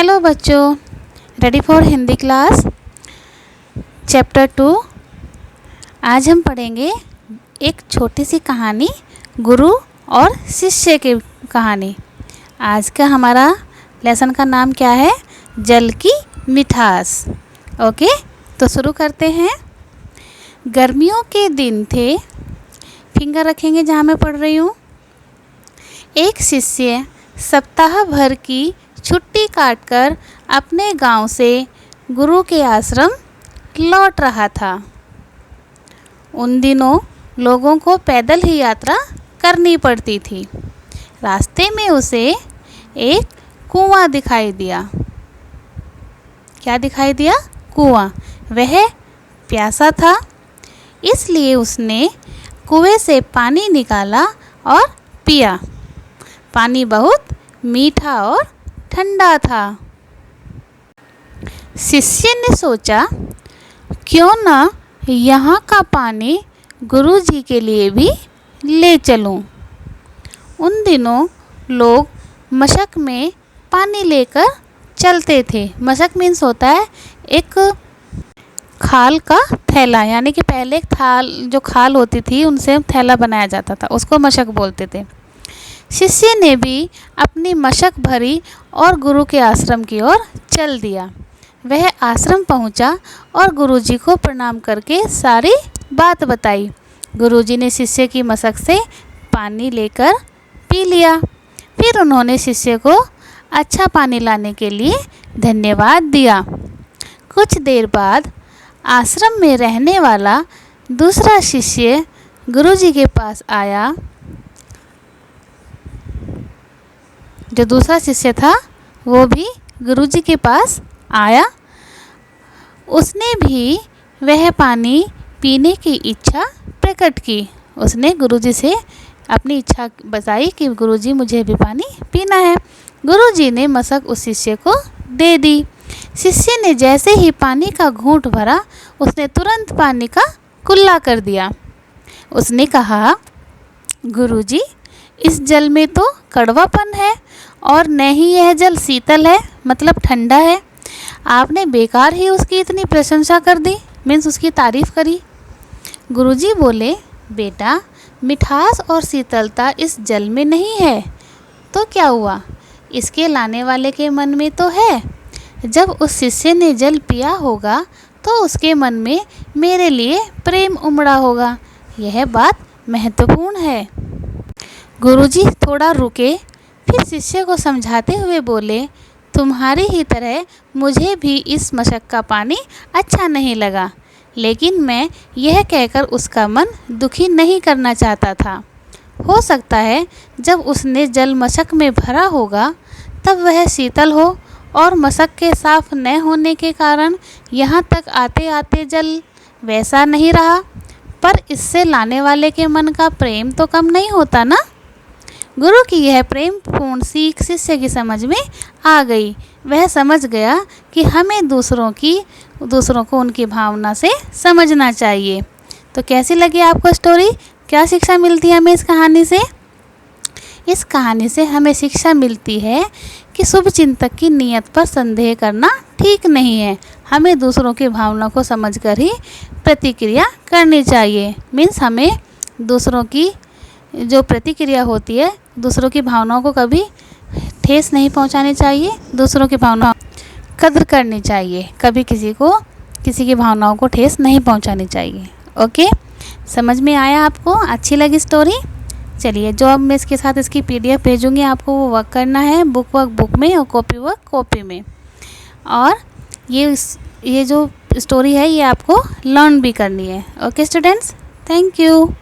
Hello बच्चों, ready for Hindi class chapter 2। आज हम पढ़ेंगे एक छोटी सी कहानी, गुरु और शिष्य की कहानी। आज का हमारा लेसन का नाम क्या है? जल की मिठास। ओके, तो शुरू करते हैं। गर्मियों के दिन थे, फिंगर रखेंगे जहाँ मैं पढ़ रही हूँ। एक शिष्य सप्ताह भर की छुट्टी काटकर अपने गांव से गुरु के आश्रम लौट रहा था। उन दिनों लोगों को पैदल ही यात्रा करनी पड़ती थी। रास्ते में उसे एक कुआं दिखाई दिया। क्या दिखाई दिया? कुआं। वह प्यासा था, इसलिए उसने कुएं से पानी निकाला और पिया। पानी बहुत मीठा और ठंडा था। शिष्य ने सोचा, क्यों ना यहाँ का पानी गुरुजी के लिए भी ले चलूं। उन दिनों लोग मशक में पानी लेकर चलते थे। मशक मीन्स होता है एक खाल का थैला, यानी कि पहले एक थाल, जो खाल होती थी उनसे थैला बनाया जाता था, उसको मशक बोलते थे। शिष्य ने भी अपनी मशक भरी और गुरु के आश्रम की ओर चल दिया। वह आश्रम पहुंचा और गुरुजी को प्रणाम करके सारी बात बताई। गुरुजी ने शिष्य की मशक से पानी लेकर पी लिया। फिर उन्होंने शिष्य को अच्छा पानी लाने के लिए धन्यवाद दिया। कुछ देर बाद आश्रम में रहने वाला दूसरा शिष्य गुरुजी के पास आया। जो दूसरा शिष्य था वो भी गुरुजी के पास आया। उसने भी वह पानी पीने की इच्छा प्रकट की। उसने गुरुजी से अपनी इच्छा बताई कि गुरुजी मुझे भी पानी पीना है। गुरुजी ने मशक उस शिष्य को दे दी। शिष्य ने जैसे ही पानी का घूंट भरा, उसने तुरंत पानी का कुल्ला कर दिया। उसने कहा, गुरुजी, इस जल में तो कड़वापन है और न ही यह जल शीतल है, मतलब ठंडा है। आपने बेकार ही उसकी इतनी प्रशंसा कर दी, मीन्स उसकी तारीफ़ करी। गुरुजी बोले, बेटा, मिठास और शीतलता इस जल में नहीं है तो क्या हुआ, इसके लाने वाले के मन में तो है। जब उस शिष्य ने जल पिया होगा तो उसके मन में मेरे लिए प्रेम उमड़ा होगा। यह बात महत्वपूर्ण है। गुरुजी थोड़ा रुके, फिर शिष्य को समझाते हुए बोले, तुम्हारी ही तरह मुझे भी इस मशक का पानी अच्छा नहीं लगा, लेकिन मैं यह कहकर उसका मन दुखी नहीं करना चाहता था। हो सकता है जब उसने जल मशक में भरा होगा तब वह शीतल हो और मशक के साफ न होने के कारण यहाँ तक आते आते जल वैसा नहीं रहा, पर इससे लाने वाले के मन का प्रेम तो कम नहीं होता ना। गुरु की यह प्रेमपूर्ण सीख शिष्य की समझ में आ गई। वह समझ गया कि हमें दूसरों को उनकी भावना से समझना चाहिए। तो कैसी लगी आपको स्टोरी? क्या शिक्षा मिलती है हमें इस कहानी से? इस कहानी से हमें शिक्षा मिलती है कि शुभ चिंतक की नीयत पर संदेह करना ठीक नहीं है। हमें दूसरों की भावना को समझकर ही प्रतिक्रिया करनी चाहिए। मीन्स हमें दूसरों की जो प्रतिक्रिया होती है, दूसरों की भावनाओं को कभी ठेस नहीं पहुंचानी चाहिए। दूसरों की भावनाओं कद्र करनी चाहिए। कभी किसी की भावनाओं को ठेस नहीं पहुंचानी चाहिए। ओके, समझ में आया आपको? अच्छी लगी स्टोरी? चलिए, जो अब मैं इसके साथ इसकी PDF भेजूँगी, आपको वो वर्क करना है। बुक वर्क बुक में और कॉपी वर्क कॉपी में। और ये जो स्टोरी है ये आपको लर्न भी करनी है। Okay students, thank you.